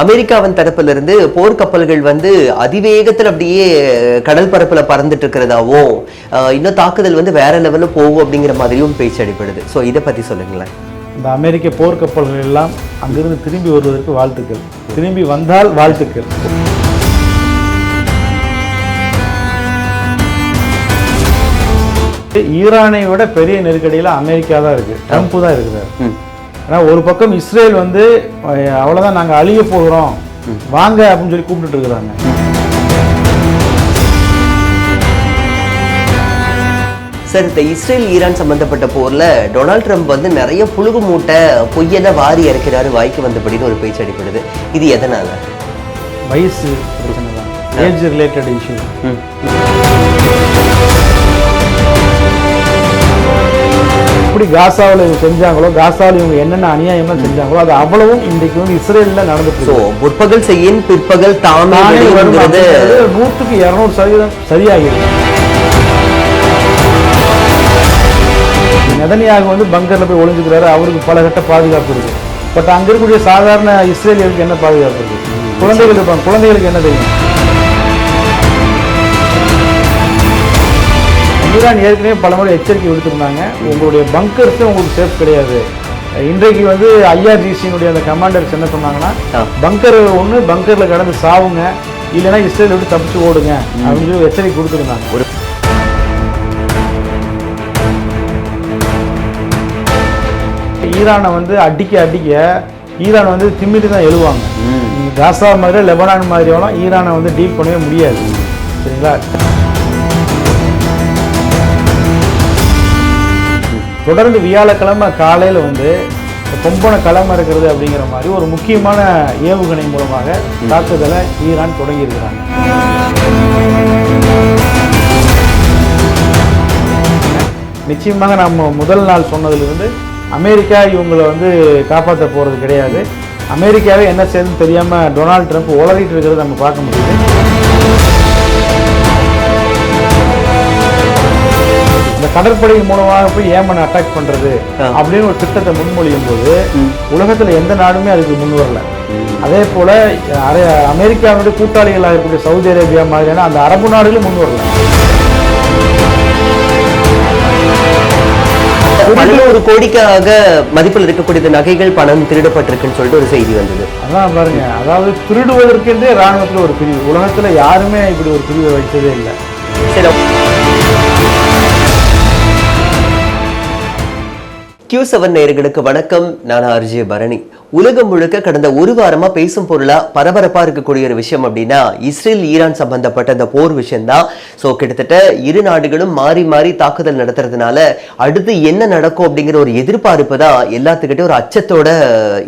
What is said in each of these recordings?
அமெரிக்காவின் தரப்பிலிருந்து போர்க்கப்பல்கள் அதிவேகத்தில் அப்படியே கடல் பரப்புல பறந்துட்டு இருக்கிறதாவும் இன்னும் தாக்குதல் வேற லெவல்ல போகும் அப்படிங்கிற மாதிரியும் பேச்சு அடிப்படுது. ஸோ இதை பத்தி சொல்லுங்களேன். இந்த அமெரிக்க போர்க்கப்பல்கள் எல்லாம் அங்கிருந்து திரும்பி வருவதற்கு வாழ்த்துக்கள், திரும்பி வந்தால் வாழ்த்துக்கள். ஈரானை விட பெரிய நெருக்கடியில் அமெரிக்கா தான் இருக்கு, ட்ரம்ப் தான் இருக்கிறார். ஆனால் ஒரு பக்கம் இஸ்ரேல் அவ்வளோதான், நாங்கள் அழிய போகிறோம் வாங்க அப்படின்னு சொல்லி கூப்பிட்டு இருக்கிறாங்க. சார், இந்த இஸ்ரேல் ஈரான் சம்பந்தப்பட்ட போர்ல டொனால்ட் ட்ரம்ப் நிறைய புழுகு மூட்டை பொய்யெல்லாம் வாரி இறக்கிறாரு வாய்க்கு வந்தபடின்னு ஒரு பேச்சு அடிப்படுது. இது எதனால? வயசு பிரச்சனை தான், ஏஜ் ரிலேட்டட் இஷ்யூ. எப்படி காசாவில் இவங்க செஞ்சாங்களோ, காசாவில் இவங்க என்னென்ன அநியாயம்லாம் செஞ்சாங்களோ அது அவ்வளவும் இன்றைக்கு நடந்துட்டு இருக்கு. முற்பகல் செய்யின் பிற்பகல் தானே 100க்கு 200% சரியாகிருக்கு. நெதன்யாகு பங்கர்ல போய் ஒளிஞ்சுக்கிறாரு, அவருக்கு பல கட்ட பாதுகாப்பு இருக்கு. பட் அங்க இருக்கக்கூடிய சாதாரண இஸ்ரேலியருக்கு என்ன பாதுகாப்பு இருக்கு? குழந்தைகள் இருப்பாங்க, குழந்தைகளுக்கு என்ன தெரியும்? ஈரான் ஏற்கனவே பல முறை எச்சரிக்கை விடுத்திருந்தாங்க, உங்களுடைய பங்கர்ஸ் உங்களுக்கு சேஃப் கிடையாது. இன்றைக்கு ஐஆர்ஜிசியினுடைய அந்த கமாண்டர்ஸ் என்ன சொன்னாங்கன்னா, பங்கர் ஒன்று பங்கர்ல கடந்து சாவுங்க, இல்லைன்னா இஸ்ரேல் விட்டு தப்பிச்சு ஓடுங்க அப்படின்னு சொல்லி எச்சரிக்கை கொடுத்துருந்தாங்க. ஒரு ஈரானை அடிக்க ஈரான் திமிரி தான் எழுவாங்க. காசா மாதிரி லெபனான் மாதிரியோலாம் ஈரானை டீல் பண்ணவே முடியாது. சரிங்களா? தொடர்ந்து வியாழக்கிழமை காலையில் கொம்பனை களம் இருக்கிறது அப்படிங்கிற மாதிரி ஒரு முக்கியமான ஏவுகணை மூலமாக தாக்குதலை ஈரான் தொடங்கியிருக்கிறாங்க. நிச்சயமாக நம்ம முதல் நாள் சொன்னதிலிருந்து அமெரிக்கா இவங்களை காப்பாற்ற போகிறது கிடையாது. அமெரிக்காவே என்ன செய்யுதுன்னு தெரியாமல் டொனால்ட் ட்ரம்ப் உளறிட்டு இருக்கிறத நம்ம பார்க்க முடியுது. இந்த கடற்படை மூலமாக போய் ஏமனை அட்டாக் பண்றது அப்படின்னு ஒரு திட்டத்தை முன்மொழியும் போது உலகத்துல எந்த நாடுமே அதுக்கு முன் வரல. அதே போல அமெரிக்காவுடைய கூட்டாளிகளாக இருக்கக்கூடிய சவுதி அரேபியா மாதிரியான அந்த அரபு நாடுகளும் முன் வரல. ஒரு கோடிக்காக மதிப்பில் இருக்கக்கூடிய நகைகள் பணம் திருடப்பட்டிருக்குன்னு சொல்லிட்டு ஒரு செய்தி வந்தது. அதான் பாருங்க, அதாவது திருடுவதற்கென்றே ராணுவத்துல ஒரு பிரிவு, உலகத்துல யாருமே இப்படி ஒரு பிரிவை வைத்ததே இல்லை. Q7 நேயர்களுக்கு வணக்கம். நான் RJ பரணி. உலகம் முழுக்க கடந்த ஒரு வாரமா பேசும் பொருளா பரபரப்பா இருக்கக்கூடிய ஒரு விஷயம் அப்படின்னா இஸ்ரேல் ஈரான் சம்பந்தப்பட்ட அந்த போர் விஷயம் தான். ஸோ கிட்டத்தட்ட இரு நாடுகளும் மாறி மாறி தாக்குதல் நடத்துறதுனால அடுத்து என்ன நடக்கும் அப்படிங்கிற ஒரு எதிர்பார்ப்பு தான் எல்லாத்துக்கிட்டே ஒரு அச்சத்தோட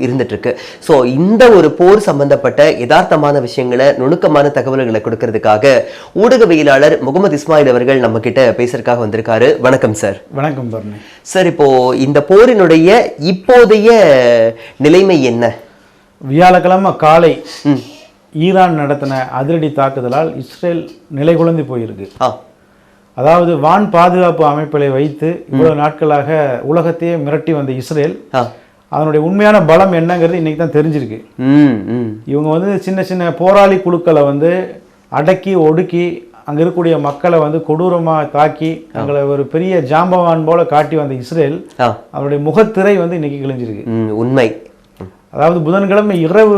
இருந்துட்டு இருக்கு. ஸோ இந்த ஒரு போர் சம்பந்தப்பட்ட யதார்த்தமான விஷயங்களை, நுணுக்கமான தகவல்களை கொடுக்கறதுக்காக ஊடகவியலாளர் முகமது இஸ்மாயில் அவர்கள் நம்ம கிட்ட பேசுறதுக்காக வந்திருக்காரு. வணக்கம் சார். வணக்கம் பரணி சார். இப்போ இந்த போரினுடைய இப்போதைய நிலைமை என்ன? வியாழக்கிழமை காலை ஈரான் நடத்தின அதிரடி தாக்குதலால் இஸ்ரேல் நிலைகுலைந்து போயிருக்கு. அதாவது வான் பாதுகாப்பு அமைப்புகளை வைத்து இவ்வளவு நாட்களாக உலகத்தையே மிரட்டி வந்த இஸ்ரேல் அதனுடைய உண்மையான பலம் என்னங்கிறது இன்னைக்கு தான் தெரிஞ்சிருக்கு. இவங்க சின்ன சின்ன போராளி குழுக்களை அடக்கி ஒடுக்கி அங்கே இருக்கக்கூடிய மக்களை கொடூரமாக தாக்கி அங்களை ஒரு பெரிய ஜாம்பவான் போல காட்டி வந்த இஸ்ரேல் அவருடைய முகத்திரை இன்னைக்கு கிழிஞ்சிருக்கு. உண்மை. அதாவது புதன்கிழமை இரவு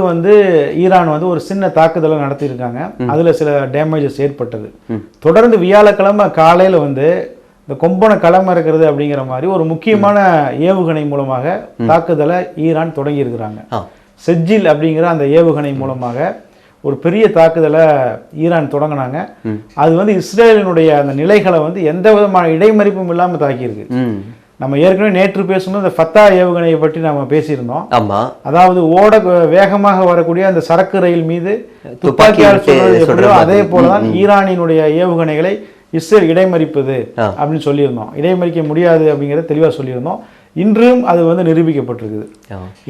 ஈரான் ஒரு சின்ன தாக்குதலை நடத்தியிருக்காங்க. அதுல சில டேமேஜஸ் ஏற்பட்டது. தொடர்ந்து வியாழக்கிழமை காலையில இந்த கொம்பனை களம் இருக்கிறது அப்படிங்கிற மாதிரி ஒரு முக்கியமான ஏவுகணை மூலமாக தாக்குதலை ஈரான் தொடங்கி இருக்கிறாங்க. செஜ்ஜில் அப்படிங்கிற அந்த ஏவுகணை மூலமாக ஒரு பெரிய தாக்குதலை ஈரான் தொடங்கினாங்க. அது இஸ்ரேலினுடைய அந்த நிலைகளை எந்த விதமான இடைமறிப்பும் இல்லாமல் தாக்கியிருக்கு. நம்ம ஏற்கனவே நேற்று பேசணும் இந்த ஃபத்தா ஏவுகணையை பற்றி நம்ம பேசியிருந்தோம். அதாவது வேகமாக வரக்கூடிய அந்த சரக்கு ரயில் மீது துப்பாக்கியால் சொல்றது அதே போலதான் ஈரானினுடைய ஏவுகணைகளை இஸ்ரேல் இடைமறிப்பது அப்படின்னு சொல்லியிருந்தோம். இடைமறிக்க முடியாது அப்படிங்கிறத தெளிவாக சொல்லியிருந்தோம். இன்றும் அது நிரூபிக்கப்பட்டிருக்குது.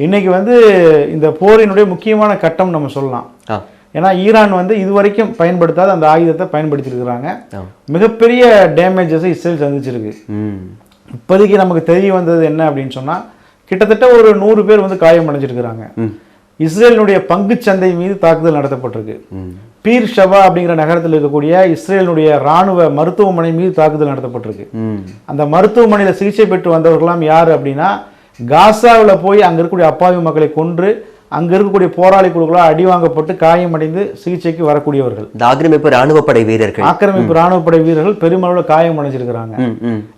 இன்னைக்கு இந்த போரினுடைய முக்கியமான கட்டம் நம்ம சொல்லலாம். ஏன்னா ஈரான் இதுவரைக்கும் பயன்படுத்தாத அந்த ஆயுதத்தை பயன்படுத்தி இருக்கிறாங்க. மிகப்பெரிய டேமேஜஸை இஸ்ரேல் சந்திச்சிருக்கு. இப்போதைக்கு நமக்கு தெரிய வந்தது என்ன அப்படின்னு சொன்னா, கிட்டத்தட்ட ஒரு 100 பேர் காயம் அடைஞ்சிருக்கிறாங்க. இஸ்ரேலினுடைய பங்குச்சந்தை மீது தாக்குதல் நடத்தப்பட்டிருக்கு. பீர் ஷவா அப்படிங்கிற நகரத்தில் இருக்கக்கூடிய இஸ்ரேலினுடைய ராணுவ மருத்துவமனை மீது தாக்குதல் நடத்தப்பட்டிருக்கு. அந்த மருத்துவமனையில் சிகிச்சை பெற்று வந்தவர்கள்லாம் யார் அப்படின்னா, காசாவில் போய் அங்கே இருக்கக்கூடிய அப்பாவி மக்களை கொன்று அங்க இருக்கக்கூடிய போராளி குழுக்களால் அடிவாங்கப்பட்டு காயமடைந்து சிகிச்சைக்கு வரக்கூடியவர்கள். ஆக்கிரமிப்பு ராணுவப்படை வீரர்கள் பெருமளவில் காயம் அடைஞ்சிருக்கிறாங்க.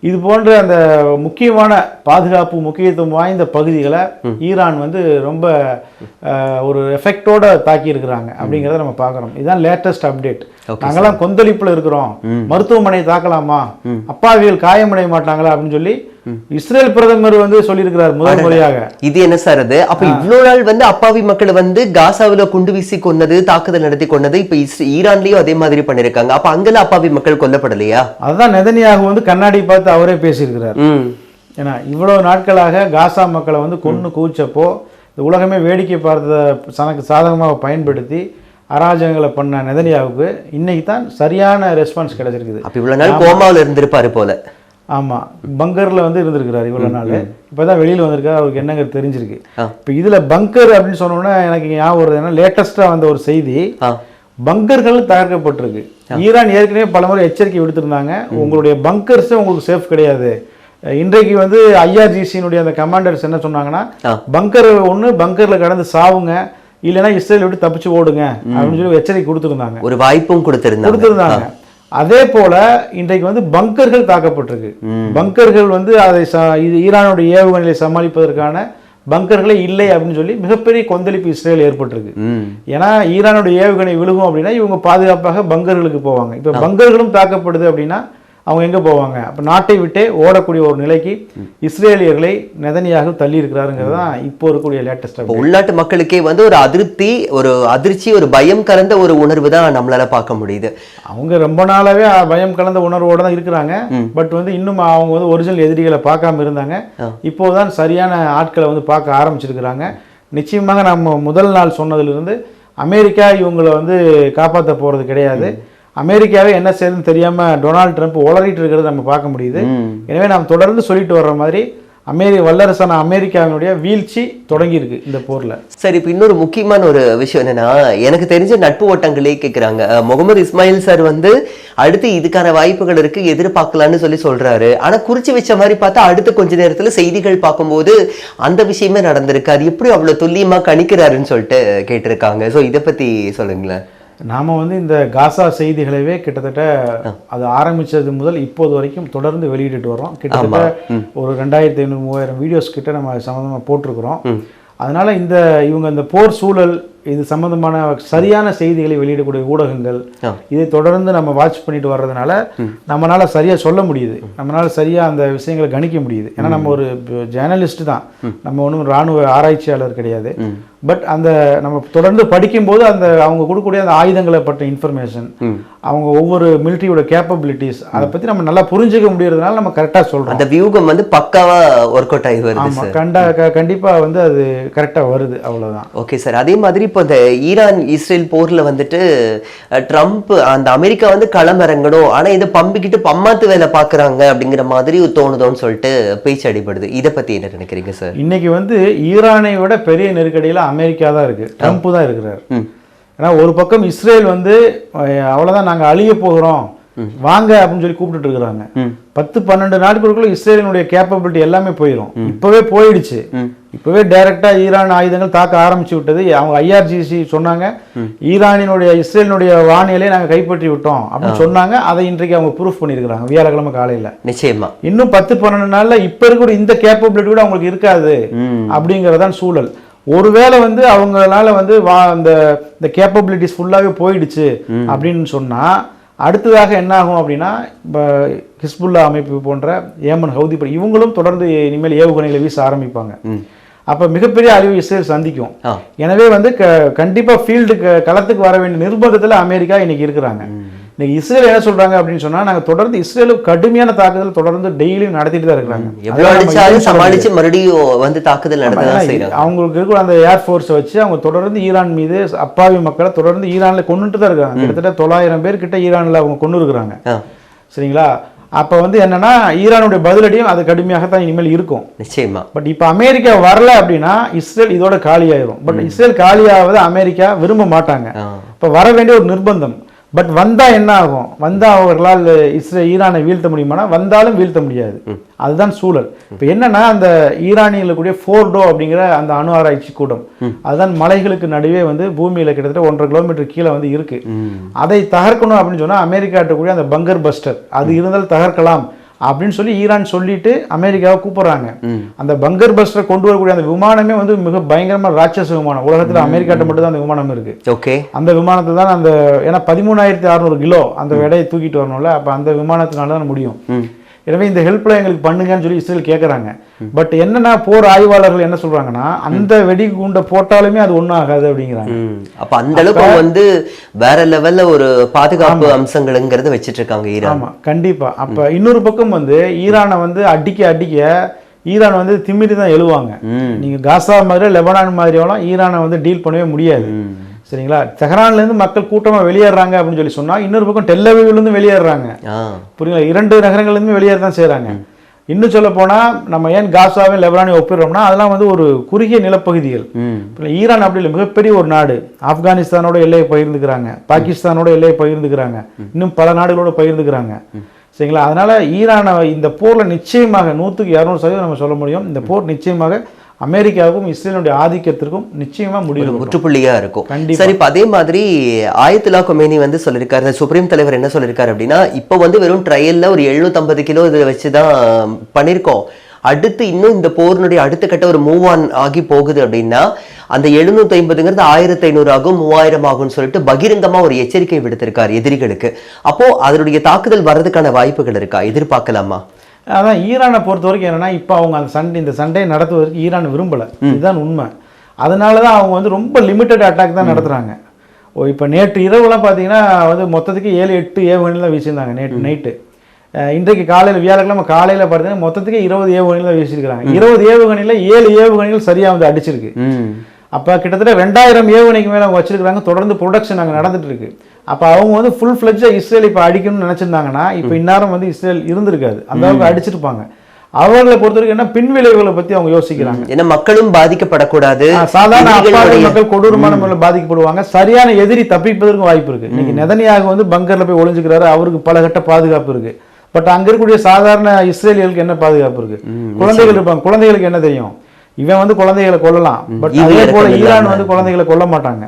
இது போன்ற அந்த முக்கியமான பாதுகாப்பு முக்கியத்துவம் வாய்ந்த பகுதிகளை ஈரான் வந்து ரொம்ப ஒரு எஃபெக்டோட தாக்கி இருக்கிறாங்க அப்படிங்கிறத நம்ம பார்க்கறோம். இதுதான் லேட்டஸ்ட் அப்டேட். நாங்கெல்லாம் கொந்தளிப்புல இருக்கிறோம், மருத்துவமனை தாக்கலாமா, அப்பாவிகள் காயமடைய மாட்டாங்களா அப்படின்னு சொல்லி இஸ்ரேல் பிரதமர் வந்து சொல்லியிருக்கிறார் முதல் முறையாக. இது என்ன சார் அது? அப்ப இவ்வளவு நாள் வந்து அப்பாவி மக்கள் வந்து காசாவில குண்டு வீசி கொன்னது, தாக்குதல் நடத்தி கொன்னது, இப்ப ஈரான்லயும் அதே மாதிரி பண்ணிருக்காங்க. அப்ப அங்கெல்லாம் அப்பாவி மக்கள் கொல்லப்படலையா? அதுதான் நெதன்யாகு வந்து கண்ணாடி பார்த்து அவரே பேசியிருக்கிறார். ஏன்னா இவ்வளவு நாட்களாக காசா மக்களை வந்து கொன்னு கூச்சப்போ இந்த உலகமே வேடிக்கை பார்த்ததை தனக்கு சாதகமாக பயன்படுத்தி அராஜகங்களை பண்ண நெதன்யாவுக்கு இன்னைக்கு தான் சரியான ரெஸ்பான்ஸ் கிடைச்சிருக்குது. அப்ப இவ்வளவு நாள் கோமாவில் இருந்திருப்பாரு போல. ஆமாம், பங்கரில் வந்து இருந்திருக்கிறார் இவ்வளோ நாள். இப்போ தான் வெளியில் வந்திருக்காரு, அவருக்கு என்னங்க தெரிஞ்சிருக்கு. இப்போ இதில் பங்கர் அப்படின்னு சொன்னோன்னா எனக்கு ஞாபகம் வருது, ஏன்னா லேட்டஸ்ட்டாக வந்த ஒரு செய்தி, பங்கர்கள் தகர்க்கப்பட்டிருக்கு. ஈரான் ஏற்கனவே பலமுறை எச்சரிக்கை விடுத்திருந்தாங்க, உங்களுடைய பங்கர்ஸே உங்களுக்கு சேஃப் கிடையாது. இன்றைக்கு வந்து IRGC-னுடைய அந்த கமாண்டர்ஸ் என்ன சொன்னாங்கன்னா, பங்கர் ஒன்று பங்கரில் கடந்து சாவுங்க, இல்லைன்னா இஸ்ரேல் விட்டு தப்பிச்சு ஓடுங்க அப்படின்னு சொல்லி எச்சரிக்கை கொடுத்துருந்தாங்க. ஒரு வாய்ப்பும் கொடுத்துருந்தாங்க. அதே போல இன்றைக்கு வந்து பங்கர்கள் தாக்கப்பட்டிருக்கு. பங்கர்கள் வந்து அதை ஈரானுடைய ஏவுகணைகளை சமாளிப்பதற்கான பங்கர்களே இல்லை அப்படின்னு சொல்லி மிகப்பெரிய கொந்தளிப்பு இஸ்ரேல் ஏற்பட்டிருக்கு. ஏன்னா ஈரானுடைய ஏவுகணை விழுகும் அப்படின்னா இவங்க பாதுகாப்பாக பங்கர்களுக்கு போவாங்க. இப்ப பங்கர்களும் தாக்கப்படுது அப்படின்னா அவங்க எங்க போவாங்க? அப்ப நாட்டை விட்டே ஓடக்கூடிய ஒரு நிலைக்கு இஸ்ரேலியர்களை நெதன்யாகு தள்ளி இருக்கிறாருங்கிறது தான் இப்போ இருக்கக்கூடிய லேட்டஸ்ட். உள்நாட்டு மக்களுக்கே வந்து ஒரு அதிருப்தி, ஒரு அதிர்ச்சி, ஒரு பயம் கலந்த ஒரு உணர்வு தான் நம்மளால பார்க்க முடியுது. அவங்க ரொம்ப நாளாவே பயம் கலந்த உணர்வோட தான் இருக்கிறாங்க. பட் வந்து இன்னும் அவங்க வந்து ஒரிஜினல் எதிரிகளை பார்க்காம இருந்தாங்க. இப்போதான் சரியான ஆட்களை வந்து பார்க்க ஆரம்பிச்சிருக்கிறாங்க. நிச்சயமாக நம்ம முதல் நாள் சொன்னதிலிருந்து அமெரிக்கா இவங்களை வந்து காப்பாற்ற போறது கிடையாது. அமெரிக்காவே என்ன செய்யுதுன்னு தெரியாம டொனால்டு ட்ரம்ப் உளறிட்டு இருக்கிறத நம்ம பார்க்க முடியுது. எனவே நாம் தொடர்ந்து சொல்லிட்டு வர்ற மாதிரி வல்லரசான அமெரிக்காவினுடைய வீழ்ச்சி தொடங்கி இருக்கு இந்த போர்ல. சரி, இப்ப இன்னொரு முக்கியமான ஒரு விஷயம் என்னன்னா, எனக்கு தெரிஞ்ச நட்பு ஓட்டங்களே கேட்கிறாங்க, முகமது இஸ்மாயில் சார் வந்து அடுத்து இதுக்கான வாய்ப்புகள் இருக்கு எதிர்பார்க்கலான்னு சொல்றாரு. ஆனா குறிச்சு வச்ச மாதிரி பார்த்தா அடுத்த கொஞ்ச நேரத்துல செய்திகள் பார்க்கும்போது அந்த விஷயமே நடந்திருக்கு. அது எப்படி அவ்வளவு துல்லியமா கணிக்கிறாருன்னு சொல்லிட்டு கேட்டிருக்காங்க. சோ இதை பத்தி சொல்லுங்களேன். நாம வந்து இந்த காசா செய்திகளவே கிட்டத்தட்ட அது ஆரம்பிச்சது முதல் இப்போது வரைக்கும் தொடர்ந்து வெளியிட்டு வரோம். கிட்டத்தட்ட ஒரு 2500-3000 வீடியோஸ் கிட்ட நம்ம சம்பந்தமா போட்டிருக்கிறோம். அதனால இவங்க இந்த போர் சூழல் இது சம்பந்தமான சரியான செய்திகளை வெளியிடக்கூடிய ஊடகங்கள் இதை தொடர்ந்து நம்ம வாட்ச் பண்ணிட்டு வர்றதுனால நம்மளால சரியா சொல்ல முடியுது, நம்மளால சரியா அந்த விஷயங்களை கணிக்க முடியுது. ஏன்னா நம்ம ஒரு ஜேர்னலிஸ்ட் தான், நம்ம ஒன்றும் இராணுவ ஆராய்ச்சியாளர் கிடையாது. பட் அந்த நம்ம தொடர்ந்து படிக்கும்போது அந்த அவங்க கொடுக்கக்கூடிய அந்த ஆயுதங்களை பட்ட இன்ஃபர்மேஷன், அவங்க ஒவ்வொரு மிலிட்டரியோட கேப்பபிலிட்டிஸ் அதை பத்தி நம்ம நல்லா புரிஞ்சுக்க முடியறதுனால நம்ம கரெக்டா சொல்றோம். அந்த வியூகம் வந்து பக்காவா ஒர்க் அவுட் ஆகி வருது. ஆமா, கண்டிப்பா வந்து அது கரெக்டா வருது, அவ்வளவுதான். Okay sir. அதே மாதிரி இப்போ இந்த ஈரான் இஸ்ரேல் போர்ல வந்துட்டு ட்ரம்ப் அந்த அமெரிக்கா வந்து களமிறங்கணும், ஆனா இதை பம்பிக்கிட்டு பம்மாத்து வேலை பாக்குறாங்க அப்படிங்கிற மாதிரி தோணுதோன்னு சொல்லிட்டு பேச்சு அடிபடுது. இதை பத்தி என்ன நினைக்கிறீங்க சார்? இன்னைக்கு வந்து ஈரானை விட பெரிய நெருக்கடியில அமெரிக்கா தான் இருக்கு, ட்ரம்ப் தான் இருக்கிறார். ஏன்னா ஒரு பக்கம் இஸ்ரேல் வந்து அவ்வளவுதான் நாங்க அழிய போகிறோம் வாங்க அப்படின்னு சொல்லி கூப்பிட்டு இருக்கிறாங்க. 10-12 நாட்களுக்குள்ள இஸ்ரேலினுடைய கேப்பபிலிட்டி எல்லாமே போயிடும். இப்பவே போயிடுச்சு. இப்பவே டைரக்டா ஈரான் ஆயுதங்கள் தாக்க ஆரம்பிச்சு விட்டது. அவங்க IRGC சொன்னாங்க, ஈரானினுடைய இஸ்ரேலினுடைய வானிலை நாங்க கைப்பற்றி விட்டோம் அப்படின்னு சொன்னாங்க. அதை இன்றைக்கு அவங்க ப்ரூஃப் பண்ணிருக்காங்க வியாழக்கிழமை காலையில. நிச்சயமா இன்னும் 10-12 நாள்ல இப்ப இருக்கிற இந்த கேப்பபிலிட்டி கூட அவங்களுக்கு இருக்காது அப்படிங்கறதான் சூழல். ஒருவேளை வந்து அவங்களால வந்து இந்த கேப்பபிலிட்டிஸ் ஃபுல்லாவே போயிடுச்சு அப்படின்னு சொன்னா அடுத்ததாக என்ன ஆகும் அப்படின்னா, இப்போ ஹிஸ்புல்லா அமைப்பு போன்ற ஏமன் ஹவுதி இவங்களும் தொடர்ந்து இனிமேல் ஏவுகணைகளை வீச ஆரம்பிப்பாங்க. அப்ப மிகப்பெரிய அழிவு இஸ்ரேல் சந்திக்கும். எனவே வந்து கண்டிப்பா ஃபீல்டு களத்துக்கு வர வேண்டிய நிர்பந்தத்துல அமெரிக்கா இன்னைக்கு இருக்கிறாங்க. இன்னைக்கு இஸ்ரேல் என்ன சொல்றாங்க அப்படின்னு சொன்னா, நாங்க தொடர்ந்து இஸ்ரேலுக்கு கடுமையான தாக்குதல் தொடர்ந்து டெய்லியும் நடத்திட்டு தான் இருக்கிறாங்க. சமாளிச்சு மறுபடியும் வந்து தாக்குதல் நடத்த அவங்களுக்கு இருக்கிற அந்த ஏர்ஃபோர்ஸை வச்சு அவங்க தொடர்ந்து ஈரான் மீது அப்பாவி மக்களை தொடர்ந்து ஈரான்ல கொண்டுட்டு தான் இருக்காங்க. கிட்டத்தட்ட 900 பேர் கிட்ட ஈரான்ல அவங்க கொண்டு இருக்கிறாங்க. சரிங்களா? அப்போ வந்து என்னன்னா ஈரானுடைய பதிலடியும் அது கடுமையாகத்தான் இனிமேல் இருக்கும் நிச்சயமா. பட் இப்போ அமெரிக்கா வரல அப்படின்னா இஸ்ரேல் இதோட காலியாயிரும். பட் இஸ்ரேல் காலியாவதை அமெரிக்கா விரும்ப மாட்டாங்க. இப்போ வர வேண்டிய ஒரு நிர்பந்தம். பட் வந்தா என்ன ஆகும்? வந்தா அவர்களால் ஈரானை வீழ்த்த முடியுமானா வந்தாலும் வீழ்த்த முடியாது. அதுதான் சூழல். இப்போ என்னன்னா அந்த ஈரானியில் கூடிய ஃபோர்டோ அப்படிங்கிற அந்த அணு ஆராய்ச்சி கூடம் அதுதான் மலைகளுக்கு நடுவே வந்து பூமியில கிட்டத்தட்ட 1.5 கிலோமீட்டர் கீழே வந்து இருக்கு. அதை தகர்க்கணும் அப்படின்னு சொன்னா அமெரிக்கா கூடிய அந்த பங்கர் பஸ்டர் அது இருந்தால் தகர்க்கலாம் அப்படின்னு சொல்லி ஈரான் சொல்லிட்டு அமெரிக்காவை கூப்பிடுறாங்க. அந்த பங்கர் பஸ்டரை கொண்டு வரக்கூடிய அந்த விமானமே வந்து மிக பயங்கரமான ராட்சச விமானம். உலகத்துல அமெரிக்காட்ட மட்டும் தான் அந்த விமானம் இருக்கு. ஓகே. அந்த விமானத்தை தான் அந்த ஏன்னா 13,600 கிலோ அந்த எடையை தூக்கிட்டு வரணும்ல, அப்ப அந்த விமானத்தினால தான் முடியும். எனவே இந்த ஹெல்ப்ல எங்களுக்கு பண்ணுங்கன்னு சொல்லி இஸ்ரேல் கேட்கறாங்க. பட் என்னன்னா போர் ஆய்வாளர்கள் என்ன சொல்றாங்கன்னா அந்த வெடிகுண்டை போட்டாலுமே அது ஒன்றும் ஆகாது அப்படிங்கிறாங்க. அப்ப அந்த அளவுக்கு வந்து வேற லெவல்ல ஒரு பாதுகாப்பு அம்சங்கள்ங்கிறத வச்சிட்டு இருக்காங்க ஈரான். ஆமா கண்டிப்பா. அப்ப இன்னொரு பக்கம் வந்து ஈரானை வந்து அடிக்க ஈரான் வந்து திமிரி தான் எழுவாங்க. நீங்க காசா மாதிரி லெபனான் மாதிரியெல்லாம் ஈரானை வந்து டீல் பண்ணவே முடியாது. சரிங்களா? தெஹ்ரான்ல இருந்து மக்கள் கூட்டமா வெளியேறாங்க அப்படின்னு சொல்லி சொன்னா இன்னொரு பக்கம் டெல் அவீவ்ல இருந்து வெளியேறாங்க. புரியுங்களா? 2 நகரங்கள்ல இருந்து வெளியேற தான் செய்யறாங்க. இன்னும் சொல்ல போனா நம்ம ஏன் காசாவையும் லெபனானையும் ஒப்பிடுறோம்னா அதெல்லாம் வந்து ஒரு குறுகிய நிலப்பகுதிகள். ஈரான் அப்படி இல்லை, மிகப்பெரிய ஒரு நாடு. ஆப்கானிஸ்தானோட எல்லையை பகிர்ந்துக்கிறாங்க, பாகிஸ்தானோட எல்லையை பகிர்ந்துக்கிறாங்க, இன்னும் பல நாடுகளோட பகிர்ந்துக்கிறாங்க. சரிங்களா? அதனால ஈரானை இந்த போர்ல நிச்சயமாக 100% நம்ம சொல்ல முடியும், இந்த போர் நிச்சயமாக அமெரிக்காவுக்கும் இஸ்ரேலுடைய ஆதிக்கத்திற்கும் நிச்சயமா முடிவு முற்றுப்புள்ளியா இருக்கும். சரி, இப்ப அதே மாதிரி ஆயத்துல்லா கொமேனி வந்து சொல்லியிருக்காரு, சுப்ரீம் தலைவர் என்ன சொல்லியிருக்காரு அப்படின்னா, இப்ப வந்து வெறும் ட்ரையல்ல ஒரு 750 கிலோ இதை வச்சுதான் பண்ணிருக்கோம். அடுத்து இன்னும் இந்த போரினுடைய அடுத்த கட்ட ஒரு மூவ் ஆன் ஆகி போகுது அப்படின்னா அந்த 750ங்கிறது 1500 ஆகும், 3000 ஆகும்னு சொல்லிட்டு பகிரங்கமா ஒரு எச்சரிக்கை விடுத்திருக்காரு எதிரிகளுக்கு. அப்போ அதனுடைய தாக்குதல் வர்றதுக்கான வாய்ப்புகள் இருக்கா? எதிர்பார்க்கலாமா? அதான் ஈரானை பொறுத்த வரைக்கும் என்னன்னா இப்போ அவங்க அந்த இந்த சண்டையை நடத்துவதற்கு ஈரான் விரும்பலை. இதுதான் உண்மை. அதனால தான் அவங்க வந்து ரொம்ப லிமிட்டட் அட்டாக் தான் நடத்துகிறாங்க. இப்போ நேற்று இரவுலாம் பார்த்தீங்கன்னா வந்து மொத்தத்துக்கு 7-8 ஏவுகணைகள் தான் வீசியிருந்தாங்க நேற்று நைட்டு. இன்றைக்கு காலையில் வியாழக்கிழமை காலையில் பார்த்தீங்கன்னா மொத்தத்துக்கு 20 ஏவுகணைகள் தான் வீசியிருக்கிறாங்க. 20 ஏவுகணையில் 7 ஏவுகணைகள் சரியாக வந்து அடிச்சிருக்கு. அப்போ கிட்டத்தட்ட 2000 ஏவுகணைக்கு மேலே அவங்க வச்சிருக்கிறாங்க. தொடர்ந்து ப்ரொடக்ஷன் அங்கே நடந்துட்டு இருக்கு. அப்போ அவங்க வந்து ஃபுல் ஃப்ளெட்ஜாக இஸ்ரேல் இப்போ அடிக்கணும்னு நினச்சிருந்தாங்கன்னா இப்போ இந்நேரம் வந்து இஸ்ரேல் இருந்திருக்காது, அந்த அளவுக்கு அடிச்சிருப்பாங்க. அவர்களை பொறுத்த வரைக்கும் என்ன பின்விளைவுகளை பற்றி அவங்க யோசிக்கிறாங்க. ஏன்னா மக்களும் பாதிக்கப்படக்கூடாது, சாதாரண மக்கள் கொடூரமான முறையில் பாதிக்கப்படுவாங்க. சரியான எதிரி தப்பிப்பதற்கும் வாய்ப்பு இருக்கு. இன்னைக்கு நெதன்யாகு வந்து பங்கர்ல போய் ஒளிஞ்சுக்கிறாரு, அவருக்கு பல கட்ட பாதுகாப்பு இருக்கு. பட் அங்க இருக்கக்கூடிய சாதாரண இஸ்ரேலியர்களுக்கு என்ன பாதுகாப்பு இருக்கு? குழந்தைகள் இருப்பாங்க, குழந்தைகளுக்கு என்ன தெரியும்? இவன் வந்து குழந்தைகளை கொல்லலாம், பட் அதே போல ஈரான் வந்து குழந்தைகளை கொல்ல மாட்டாங்க.